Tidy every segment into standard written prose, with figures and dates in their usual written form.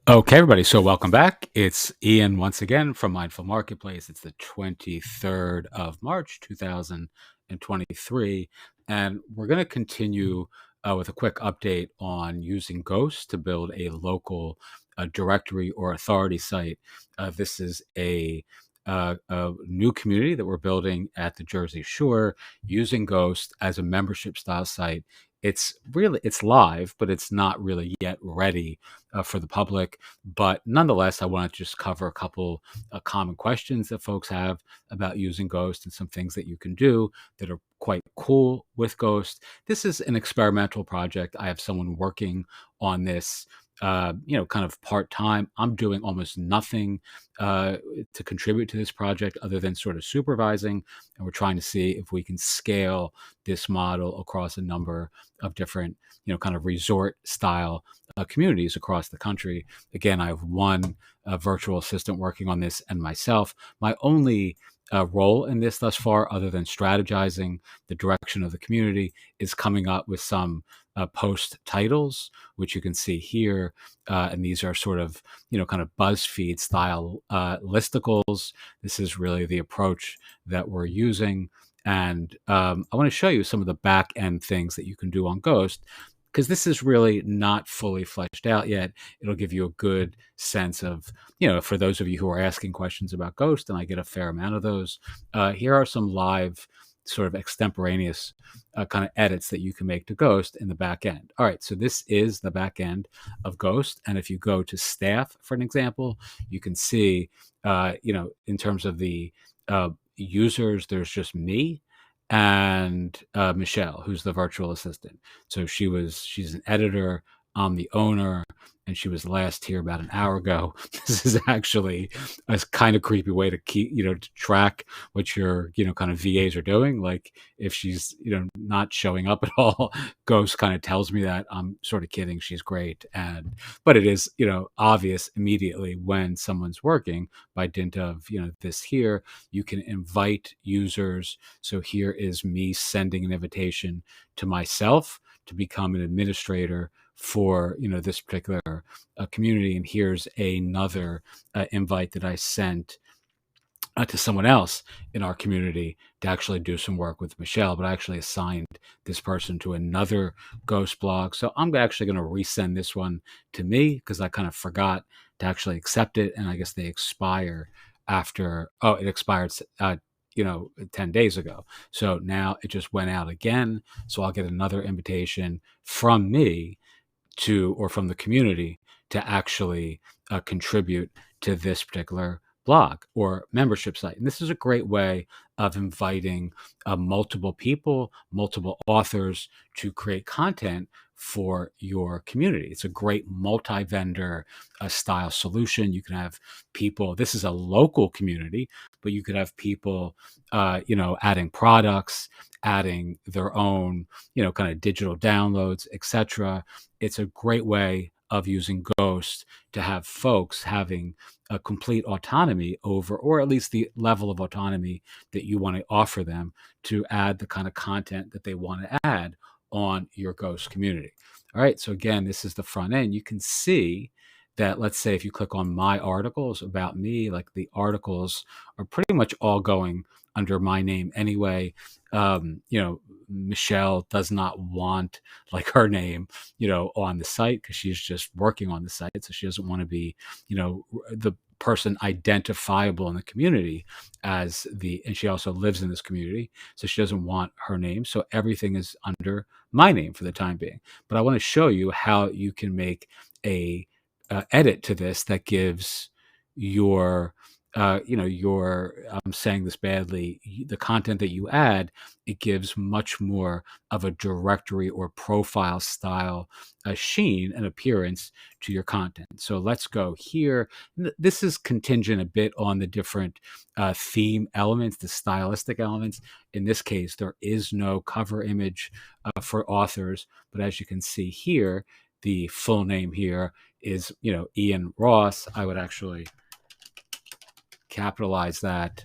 Okay, everybody. So, welcome back. It's Ian once again from Mindful Marketplace. It's the 23rd of March, 2023. And we're going to continue with a quick update on using Ghost to build a local directory or authority site. This is a new community that we're building at the Jersey Shore using Ghost as a membership style site. It's live, but it's not really yet ready for the public. But nonetheless, I want to just cover a couple common questions that folks have about using Ghost and some things that you can do that are quite cool with Ghost. This is an experimental project. I have someone working on this. Kind of part time. I'm doing almost nothing to contribute to this project other than sort of supervising. And we're trying to see if we can scale this model across a number of different, kind of resort style communities across the country. Again, I have one virtual assistant working on this and myself. My only role in this thus far, other than strategizing the direction of the community, is coming up with some post titles, which you can see here. And these are sort of, kind of BuzzFeed style listicles. This is really the approach that we're using. And I want to show you some of the back end things that you can do on Ghost, because this is really not fully fleshed out yet. It'll give you a good sense of, for those of you who are asking questions about Ghost, and I get a fair amount of those, here are some live sort of extemporaneous kind of edits that you can make to Ghost in the back end. All right, so this is the back end of Ghost. And if you go to staff, for an example, you can see, in terms of the users, there's just me and Michelle, who's the virtual assistant. So she's an editor. I'm the owner, and she was last here about an hour ago. This is actually a kind of creepy way to keep, to track what your, kind of VAs are doing. Like if she's, not showing up at all, Ghost kind of tells me that. I'm sort of kidding. She's great. But it is, obvious immediately when someone's working by dint of, this here. You can invite users. So here is me sending an invitation to myself to become an administrator for this particular community, and here's another invite that I sent to someone else in our community to actually do some work with Michelle, but I actually assigned this person to another Ghost blog. So I'm actually going to resend this one to me because I kind of forgot to actually accept it. And I guess they expire it expired, 10 days ago. So now it just went out again. So I'll get another invitation from me or from the community to actually contribute to this particular blog or membership site. And this is a great way of inviting multiple people, multiple authors to create content for your community. It's a great multi-vendor style solution. You can have people, this is a local community, but you could have people, adding products, adding their own, kind of digital downloads, etc. It's a great way of using Ghost to have folks having a complete autonomy over, or at least the level of autonomy that you want to offer them to add the kind of content that they want to add on your Ghost community. All right. So again, this is the front end. You can see that, let's say, if you click on my articles about me, like the articles are pretty much all going under my name anyway. Michelle does not want like her name, on the site because she's just working on the site. So she doesn't want to be, the person identifiable in the community and she also lives in this community. So she doesn't want her name. So everything is under my name for the time being. But I want to show you how you can make a edit to this that gives your I'm saying this badly, the content that you add, it gives much more of a directory or profile style sheen and appearance to your content. So let's go here. This is contingent a bit on the different theme elements, the stylistic elements. In this case, there is no cover image for authors, but as you can see here, the full name here is, Ian Ross. I would actually capitalize that.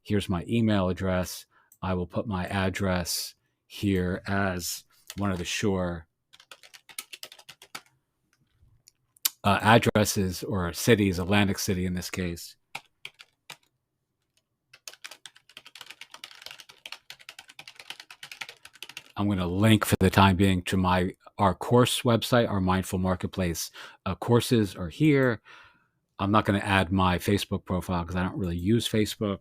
Here's my email address. I will put my address here as one of the Shore addresses or cities, Atlantic City in this case. I'm going to link for the time being to our course website, our Mindful Marketplace courses are here. I'm not going to add my Facebook profile because I don't really use Facebook.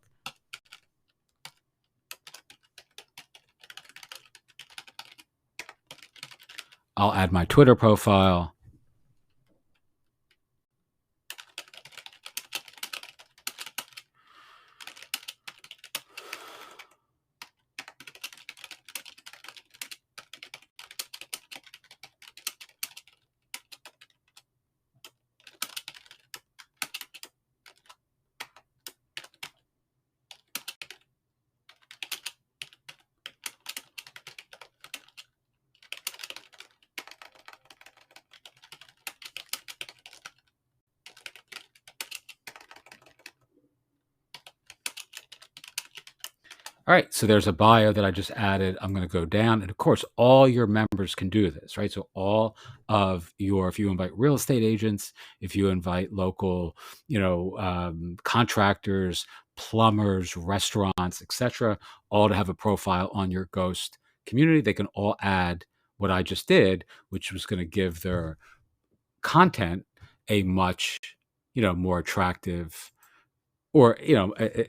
I'll add my Twitter profile. All right, so there's a bio that I just added. I'm going to go down, and of course, all your members can do this, right? So all of if you invite real estate agents, if you invite local, contractors, plumbers, restaurants, etc., all to have a profile on your Ghost community, they can all add what I just did, which was going to give their content a much, more attractive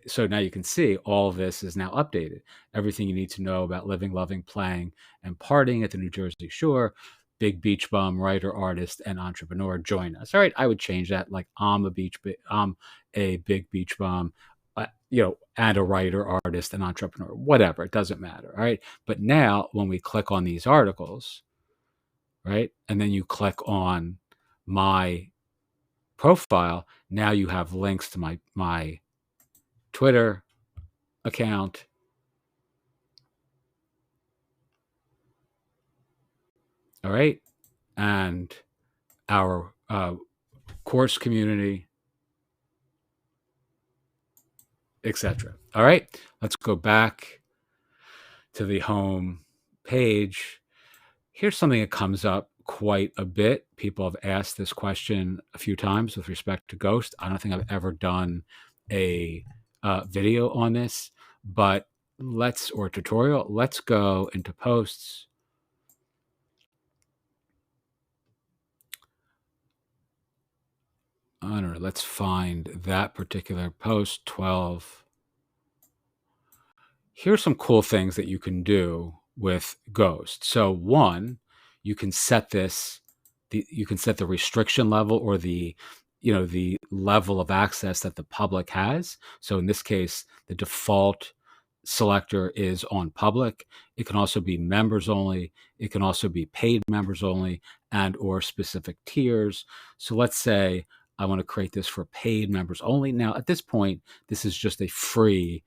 so now you can see all of this is now updated. Everything you need to know about living, loving, playing, and partying at the New Jersey Shore. Big beach bum, writer, artist, and entrepreneur. Join us. All right, I would change that. Like I'm a big beach bum, and a writer, artist, and entrepreneur. Whatever, it doesn't matter. All right, but now when we click on these articles, right, and then you click on my profile, now you have links to my Twitter account, all right, and our course community, etc. All right, let's go back to the home page. Here's something that comes up quite a bit. People have asked this question a few times with respect to Ghost. I don't think I've ever done a video on this, but or tutorial. Let's go into posts. I don't know. Let's find that particular post 12. Here's some cool things that you can do with Ghost. So one, you can set you can set the restriction level or the level of access that the public has. So in this case, the default selector is on public. It can also be members only. It can also be paid members only and or specific tiers. So let's say I want to create this for paid members only. Now, at this point, this is just a free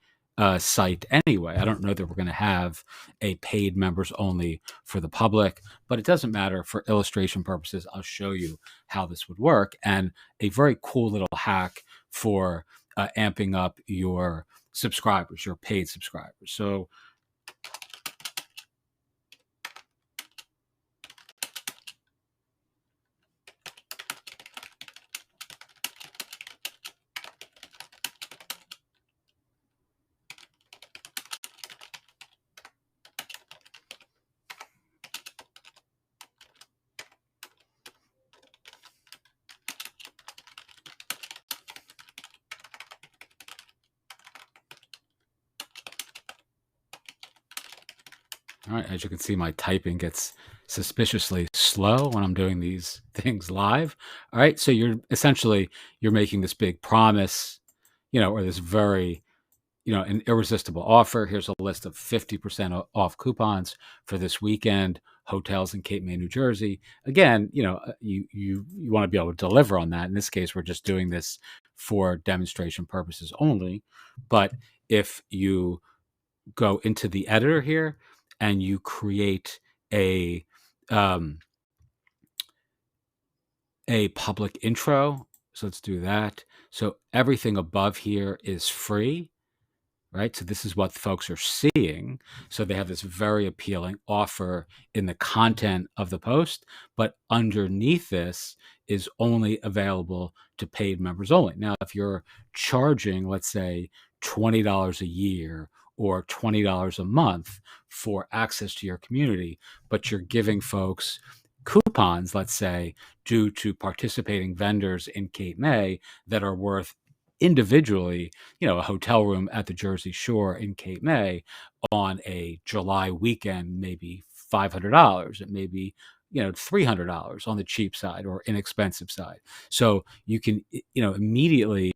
site anyway. I don't know that we're going to have a paid members only for the public, but it doesn't matter. For illustration purposes, I'll show you how this would work. And a very cool little hack for amping up your subscribers, your paid subscribers. So all right, as you can see, my typing gets suspiciously slow when I'm doing these things live. All right, so you're making this big promise, or this very, an irresistible offer. Here's a list of 50% off coupons for this weekend, hotels in Cape May, New Jersey. Again, you want to be able to deliver on that. In this case, we're just doing this for demonstration purposes only. But if you go into the editor here and you create a public intro. So let's do that. So everything above here is free. right? So this is what folks are seeing. So they have this very appealing offer in the content of the post, but underneath this is only available to paid members only. Now, if you're charging, let's say, $20 a year or $20 a month for access to your community, but you're giving folks coupons, let's say, due to participating vendors in Cape May that are worth individually, a hotel room at the Jersey Shore in Cape May on a July weekend, maybe $500. It may be, $300 on the cheap side or inexpensive side. So you can, immediately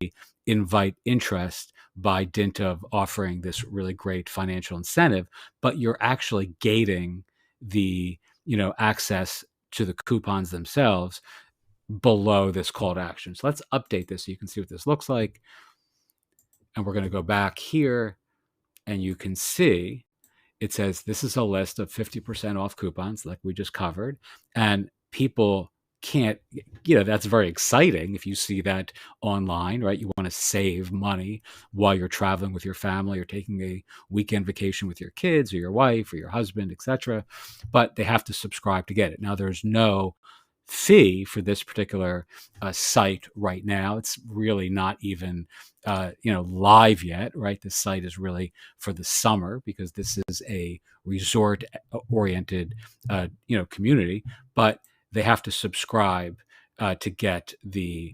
invite interest by dint of offering this really great financial incentive, but you're actually gating the, access to the coupons themselves below this call to action. So let's update this so you can see what this looks like. And we're going to go back here and you can see it says this is a list of 50% off coupons like we just covered. And people can't, that's very exciting if you see that online, right? You want to save money while you're traveling with your family or taking a weekend vacation with your kids or your wife or your husband, etc. But they have to subscribe to get it. Now, there's no fee for this particular site right now. It's really not even live yet, right? The site is really for the summer because this is a resort oriented community, but they have to subscribe to get the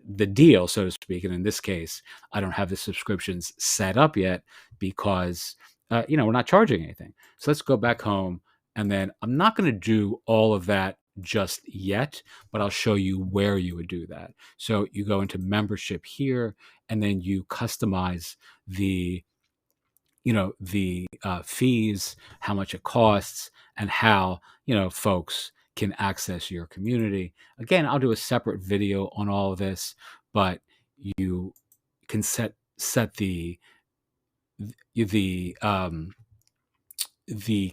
the deal, so to speak. And in this case, I don't have the subscriptions set up yet because we're not charging anything. So let's go back home, and then I'm not going to do all of that just yet, but I'll show you where you would do that. So you go into membership here, and then you customize the fees, how much it costs, and how folks can access your community. Again, I'll do a separate video on all of this, but you can set the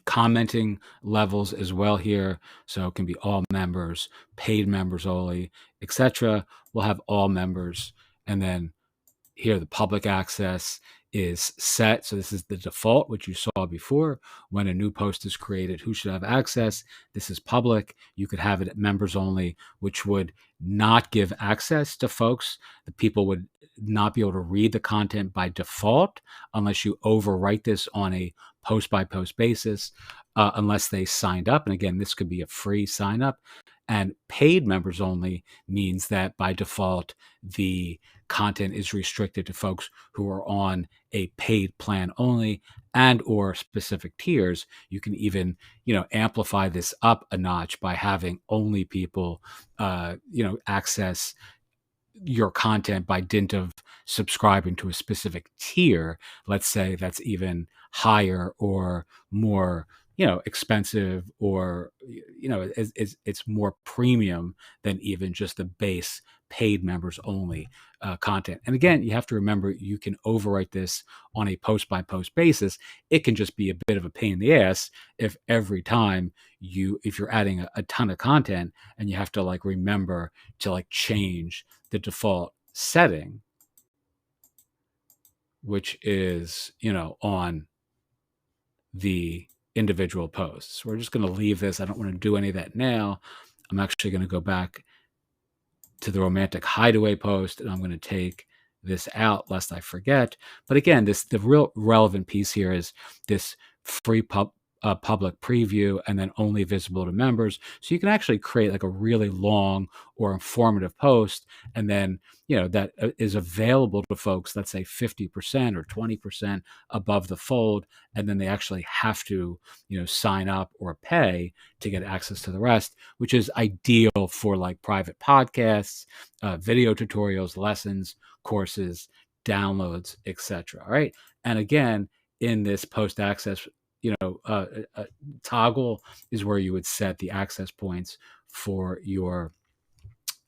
commenting levels as well here. So it can be all members, paid members only, etc. We'll have all members. And then here, the public access is set. So this is the default, which you saw before. When a new post is created, who should have access? This is public. You could have it at members only, which would not give access to folks. The people would not be able to read the content by default unless you overwrite this on a post by post basis, unless they signed up. And again, this could be a free sign up. And paid members only means that by default, the content is restricted to folks who are on a paid plan only and or specific tiers. You can even, amplify this up a notch by having only people, access your content by dint of subscribing to a specific tier. Let's say that's even higher or more expensive, or it's more premium than even just the base paid members only content. And again, you have to remember, you can overwrite this on a post by post basis. It can just be a bit of a pain in the ass if every time if you're adding a ton of content and you have to remember to change the default setting, which is on the individual posts. We're just going to leave this. I don't want to do any of that now. I'm actually going to go back to the Romantic Hideaway post, and I'm going to take this out lest I forget. But again, the real relevant piece here is this free public preview and then only visible to members. So you can actually create a really long or informative post, and then that is available to folks, let's say 50% or 20% above the fold, and then they actually have to sign up or pay to get access to the rest, which is ideal for private podcasts, video tutorials, lessons, courses, downloads, etc. All right. And again, in this post access toggle is where you would set the access points for your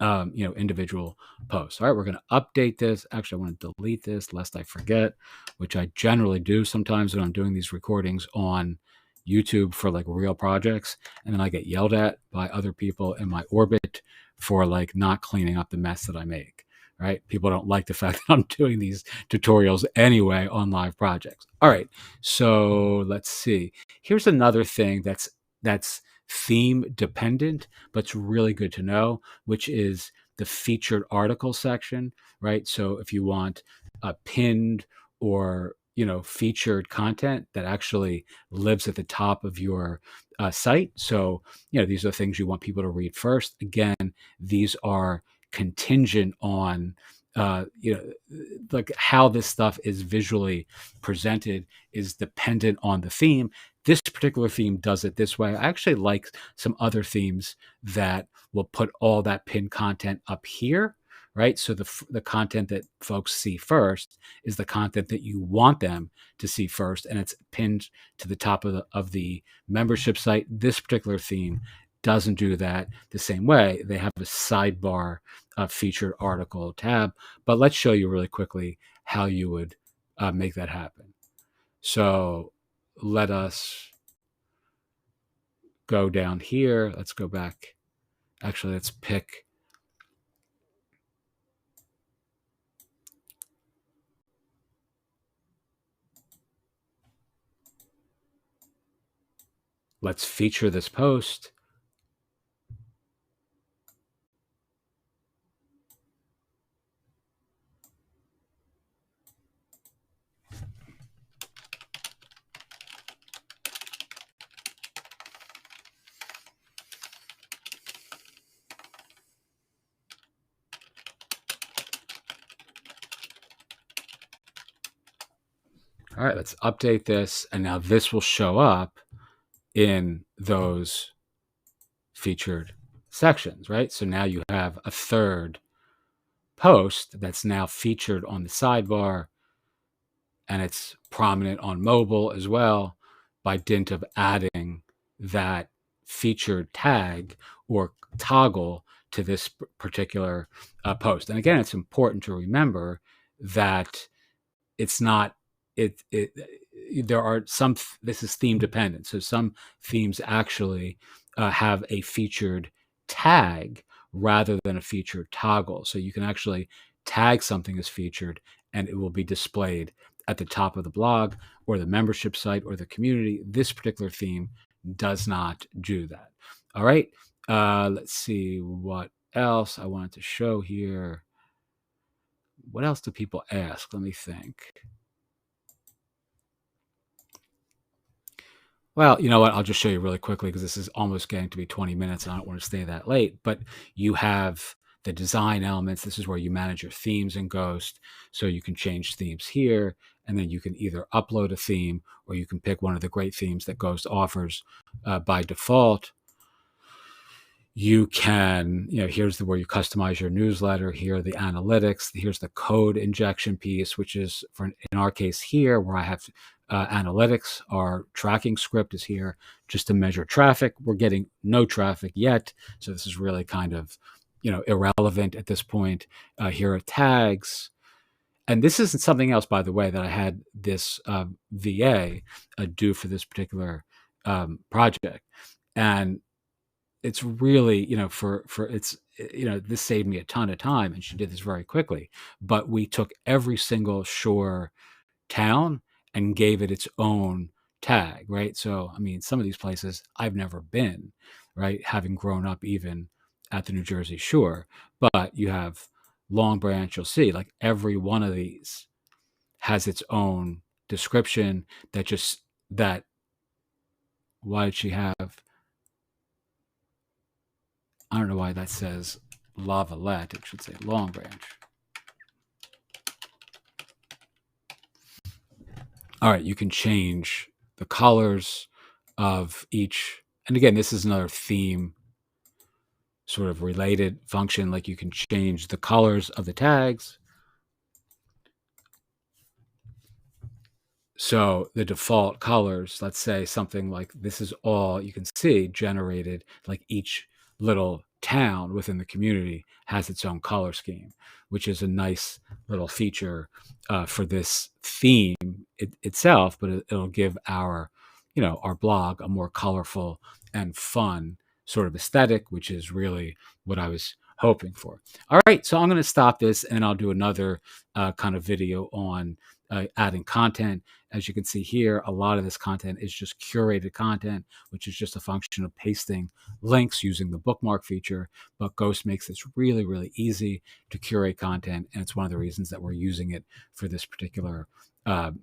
individual posts. All right, we're going to update this. Actually, I want to delete this lest I forget, which I generally do sometimes when I'm doing these recordings on YouTube for real projects, and then I get yelled at by other people in my orbit for not cleaning up the mess that I make. right? People don't like the fact that I'm doing these tutorials anyway on live projects. All right, so let's see. Here's another thing that's theme dependent, but it's really good to know, which is the featured article section, right? So if you want a pinned or featured content that actually lives at the top of your site. So these are things you want people to read first. Again, these are contingent on like how this stuff is visually presented is dependent on the theme. This particular theme does it this way. I actually like some other themes that will put all that pinned content up here, right? So the content that folks see first is the content that you want them to see first, and it's pinned to the top of the membership site. This particular theme doesn't do that the same way. They have a sidebar featured article tab, but let's show you really quickly how you would make that happen. So let us go down here. Let's go back. Actually, let's pick. Let's feature this post. All right, let's update this. And now this will show up in those featured sections, right? So now you have a third post that's now featured on the sidebar, and it's prominent on mobile as well by dint of adding that featured tag or toggle to this particular post. And again, it's important to remember that it's not it there are some this is theme dependent, so some themes actually have a featured tag rather than a featured toggle, so you can actually tag something as featured and it will be displayed at the top of the blog or the membership site or the community. This particular theme does not do that. All right, let's see what else I wanted to show here. What else do people ask? Let me think. Well, you know what? I'll just show you really quickly because this is almost getting to be 20 minutes and I don't want to stay that late. But you have the design elements. This is where you manage your themes in Ghost. So you can change themes here, and then you can either upload a theme or you can pick one of the great themes that Ghost offers by default. You can, here's where you customize your newsletter. Here are the analytics. Here's the code injection piece, which is in our case here where I have analytics. Our tracking script is here just to measure traffic. We're getting no traffic yet, so this is really kind of irrelevant at this point. Here are tags. And this isn't something else, by the way, that I had this VA do for this particular project. And it's really, for it's, this saved me a ton of time, and she did this very quickly. But we took every single shore town and gave it its own tag, right? So, I mean, some of these places I've never been, right? Having grown up even at the New Jersey Shore. But you have Long Branch, you'll see like every one of these has its own description that why did she have, I don't know why that says Lavalette. It should say Long Branch. All right, you can change the colors of each. And again, this is another theme sort of related function. Like you can change the colors of the tags. So the default colors, let's say something like this is all you can see generated, like each little town within the community has its own color scheme, which is a nice little feature for this theme itself, but it'll give our blog a more colorful and fun sort of aesthetic, which is really what I was hoping for. All right, so I'm going to stop this and I'll do another kind of video on adding content. As you can see here, a lot of this content is just curated content, which is just a function of pasting links using the bookmark feature. But Ghost makes this really, really easy to curate content, and it's one of the reasons that we're using it for this particular a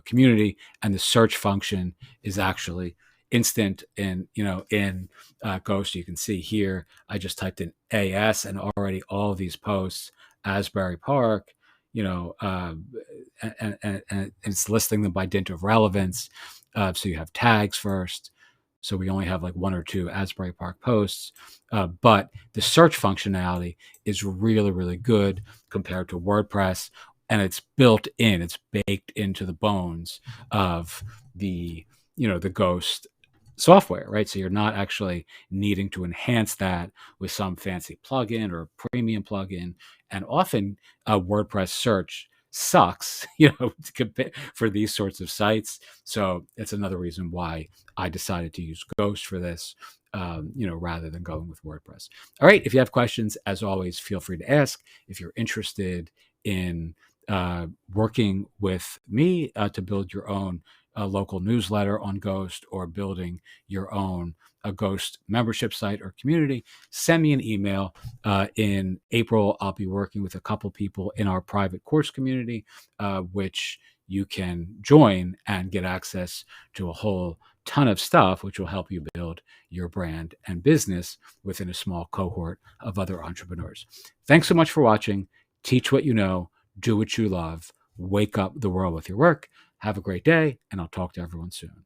community. And the search function is actually instant in Ghost. You can see here I just typed in AS and already all of these posts, Asbury Park, and it's listing them by dint of relevance. So you have tags first. So we only have like one or two Asbury Park posts, but the search functionality is really, really good compared to WordPress, and it's built in, it's baked into the bones of the Ghost software, right? So you're not actually needing to enhance that with some fancy plugin or premium plugin. And often WordPress search sucks, for these sorts of sites. So it's another reason why I decided to use Ghost for this, rather than going with WordPress. All right. If you have questions, as always, feel free to ask. If you're interested in working with me to build your own local newsletter on Ghost, or building your own a Ghost membership site or community, send me an email. In April, I'll be working with a couple people in our private course community, which you can join and get access to a whole ton of stuff, which will help you build your brand and business within a small cohort of other entrepreneurs. Thanks so much for watching. Teach what you know, do what you love, wake up the world with your work. Have a great day, and I'll talk to everyone soon.